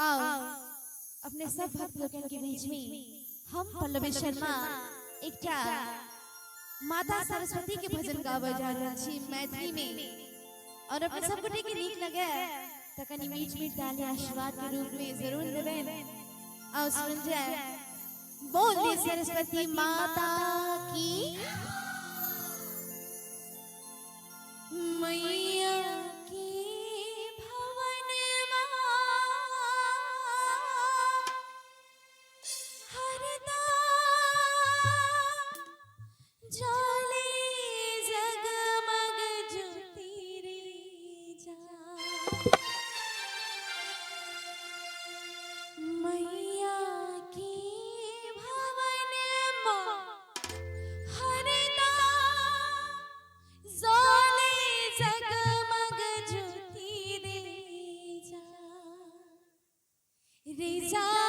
आओ अपने सब भक्त लोगन के बीच में हम पल्लवी शर्मा एक माता सरस्वती के भजन गावे जा रहे छी मैथिली में। और अपने सब गोटे के नीक लगे तो कनी मीठ मीठ डाले आशीर्वाद के रूप में जरूर देवे। आओ सुन जाए बोले सरस्वती माता की मैया की भवन हरदा जाले जगमग ज्योति रे जा मैया की भवन हरदा जाले जगमग ज्योति रे जा